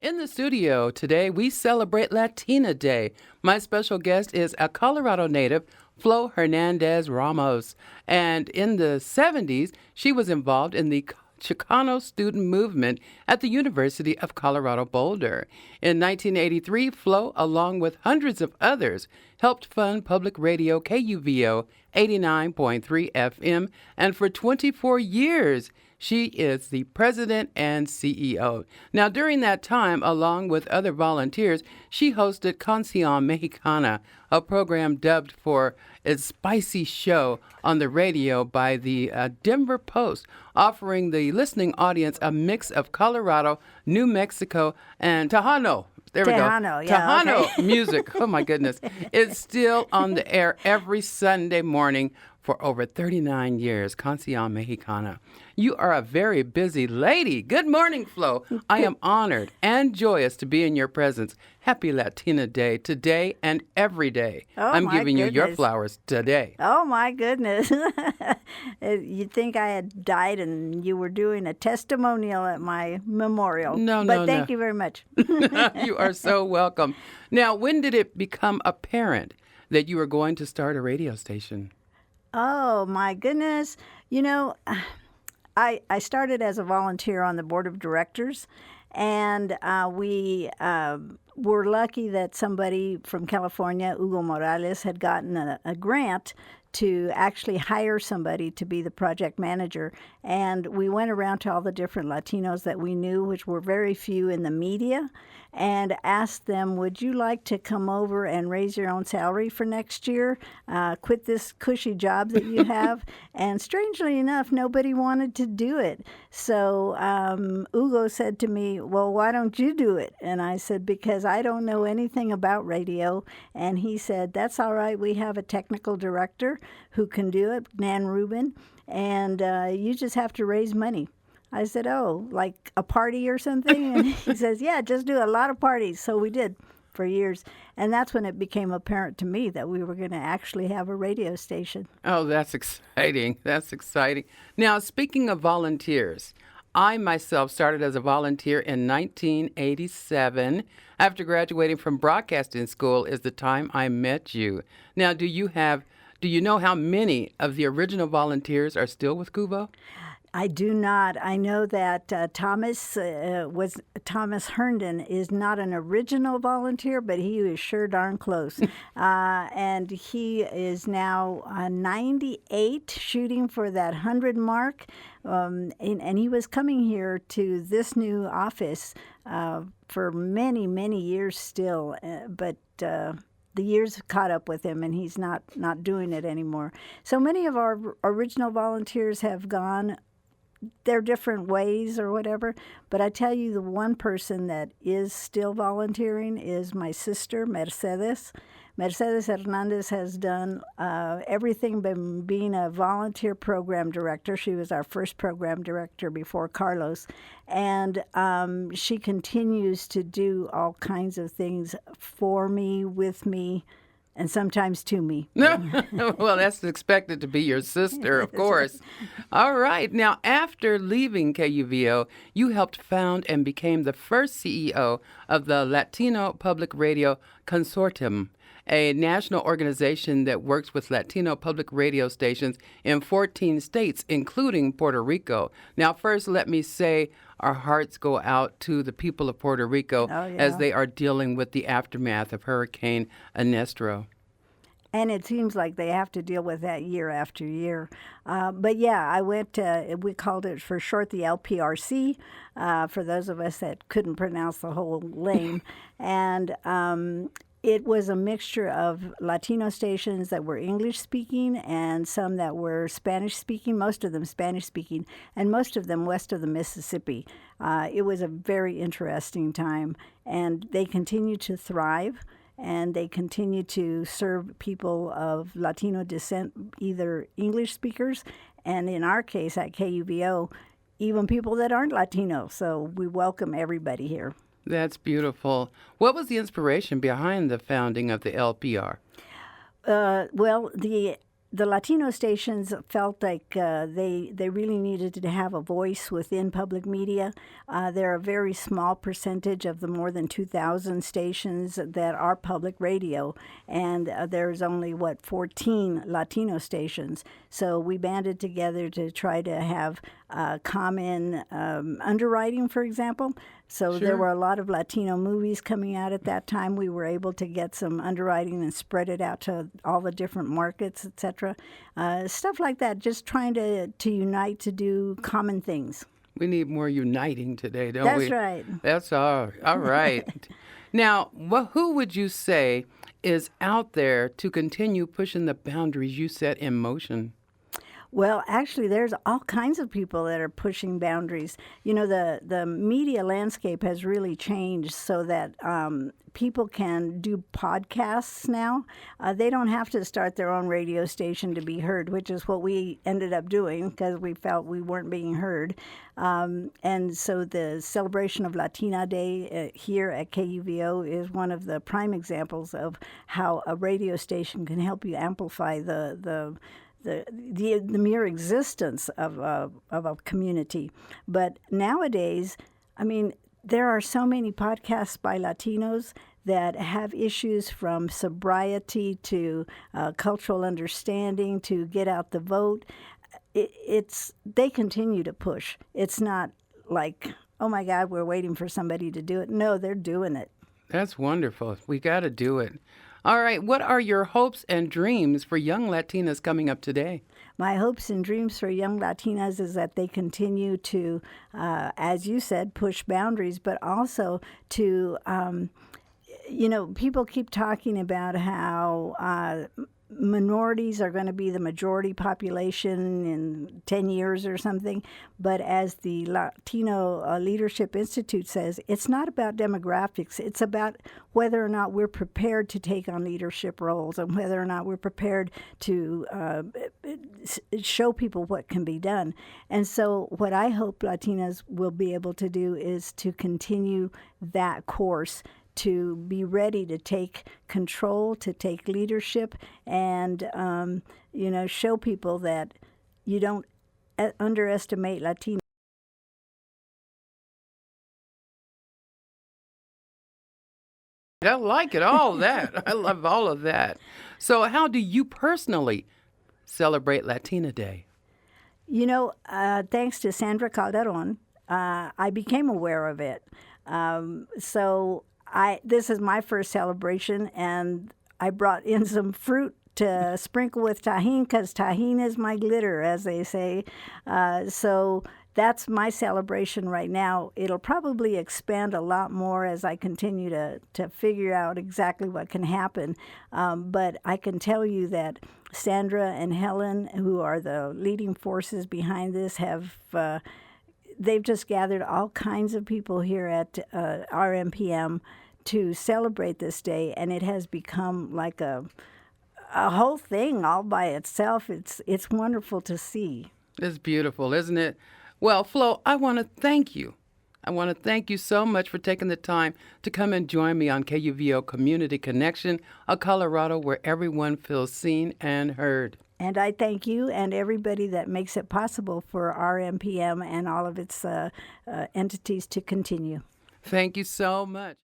In the studio today, we celebrate Latina Day. My special guest is a Colorado native, Flo Hernandez-Ramos. And in the 70s, she was involved in the Chicano student movement at the University of Colorado Boulder. In 1983, Flo, along with hundreds of others, helped fund public radio KUVO 89.3 FM, and for 24 years, she is the president and CEO. Now, during that time, along with other volunteers, she hosted Canción Mexicana, a program dubbed for its spicy show on the radio by the Denver Post, offering the listening audience a mix of Colorado, New Mexico, and Tejano. There we go. Tejano okay. Music. Oh, my goodness. It's still on the air every Sunday morning for over 39 years. Canción Mexicana. You are a very busy lady. Good morning, Flo. I am honored and joyous to be in your presence. Happy Latina Day today and every day. Oh, I'm my giving you your goodness. flowers today. Oh, my goodness. You'd think I had died and you were doing a testimonial at my memorial. No. But thank you very much. You are so welcome. Now, when did it become apparent that you were going to start a radio station? Oh, my goodness. You know, I started as a volunteer on the board of directors, and we were lucky that somebody from California, Hugo Morales, had gotten a grant to actually hire somebody to be the project manager. And we went around to all the different Latinos that we knew, which were very few in the media, and asked them, would you like to come over and raise your own salary for next year? Quit this cushy job that you have? And strangely enough, nobody wanted to do it. So Hugo said to me, well, why don't you do it? And I said, because I don't know anything about radio. And he said, that's all right. We have a technical director who can do it, Nan Rubin, and you just have to raise money. I said, oh, like a party or something? And he says, yeah, just do a lot of parties. So we did for years. And that's when it became apparent to me that we were going to actually have a radio station. Oh, that's exciting. That's exciting. Now, speaking of volunteers, I myself started as a volunteer in 1987. After graduating from broadcasting school is the time I met you. Now, do you know how many of the original volunteers are still with KUVO? I do not. I know that Thomas Herndon is not an original volunteer, but he was sure darn close. And he is now 98, shooting for that 100 mark. And he was coming here to this new office for many, many years still. But the years caught up with him, and he's not doing it anymore. So many of our original volunteers have gone their different ways or whatever. But I tell you, the one person that is still volunteering is my sister, Mercedes. Mercedes Hernandez has done everything but being a volunteer program director. She was our first program director before Carlos. And she continues to do all kinds of things for me, with me, and sometimes to me. Well, that's expected to be your sister, of course. All right. Now, after leaving KUVO, you helped found and became the first CEO of the Latino Public Radio Consortium, a national organization that works with Latino public radio stations in 14 states, including Puerto Rico. Now, first, let me say our hearts go out to the people of Puerto Rico as they are dealing with the aftermath of Hurricane Ernesto. And it seems like they have to deal with that year after year. But yeah, I went, we called it for short the LPRC, for those of us that couldn't pronounce the whole name. And it was a mixture of Latino stations that were English-speaking and some that were Spanish-speaking, most of them Spanish-speaking, and most of them west of the Mississippi. It was a very interesting time, and they continue to thrive, and they continue to serve people of Latino descent, either English speakers, and in our case at KUVO, even people that aren't Latino. So we welcome everybody here. That's beautiful. What was the inspiration behind the founding of the LPR? Well, the the Latino stations felt like they really needed to have a voice within public media. They're a very small percentage of the more than 2,000 stations that are public radio, and there's only 14 Latino stations. So we banded together to try to have common underwriting, for example. So there Sure. were a lot of Latino movies coming out at that time. We were able to get some underwriting and spread it out to all the different markets, etc. Stuff like that, just trying to unite to do common things. We need more uniting today, don't That's we? right. That's all right. Now, who would you say is out there to continue pushing the boundaries you set in motion? Well, actually, there's all kinds of people that are pushing boundaries. You know, the media landscape has really changed so that people can do podcasts now. They don't have to start their own radio station to be heard, which is what we ended up doing because we felt we weren't being heard. And so the celebration of Latina Day here at KUVO is one of the prime examples of how a radio station can help you amplify the mere existence of a community. But nowadays, I mean, there are so many podcasts by Latinos that have issues from sobriety to cultural understanding to get out the vote. They continue to push. It's not like, oh my God, we're waiting for somebody to do it. No, they're doing it. That's wonderful. We got to do it. All right. What are your hopes and dreams for young Latinas coming up today? My hopes and dreams for young Latinas is that they continue to, as you said, push boundaries, but also to, people keep talking about how minorities are going to be the majority population in 10 years or something. But as the Latino Leadership Institute says, it's not about demographics. It's about whether or not we're prepared to take on leadership roles and whether or not we're prepared to show people what can be done. And so what I hope Latinas will be able to do is to continue that course, to be ready to take control, to take leadership, and show people that you don't underestimate Latinos. I like it, all that. I love all of that. So how do you personally celebrate Latina Day? Thanks to Sandra Calderon, I became aware of it. This is my first celebration, and I brought in some fruit to sprinkle with tahine because tahine is my glitter, as they say. So that's my celebration right now. It'll probably expand a lot more as I continue to figure out exactly what can happen. But I can tell you that Sandra and Helen, who are the leading forces behind this, they've just gathered all kinds of people here at RMPM to celebrate this day, and it has become like a whole thing all by itself. It's wonderful to see. It's beautiful, isn't it? Well, Flo, I want to thank you. I want to thank you so much for taking the time to come and join me on KUVO Community Connection, a Colorado where everyone feels seen and heard. And I thank you and everybody that makes it possible for RMPM and all of its entities to continue. Thank you so much.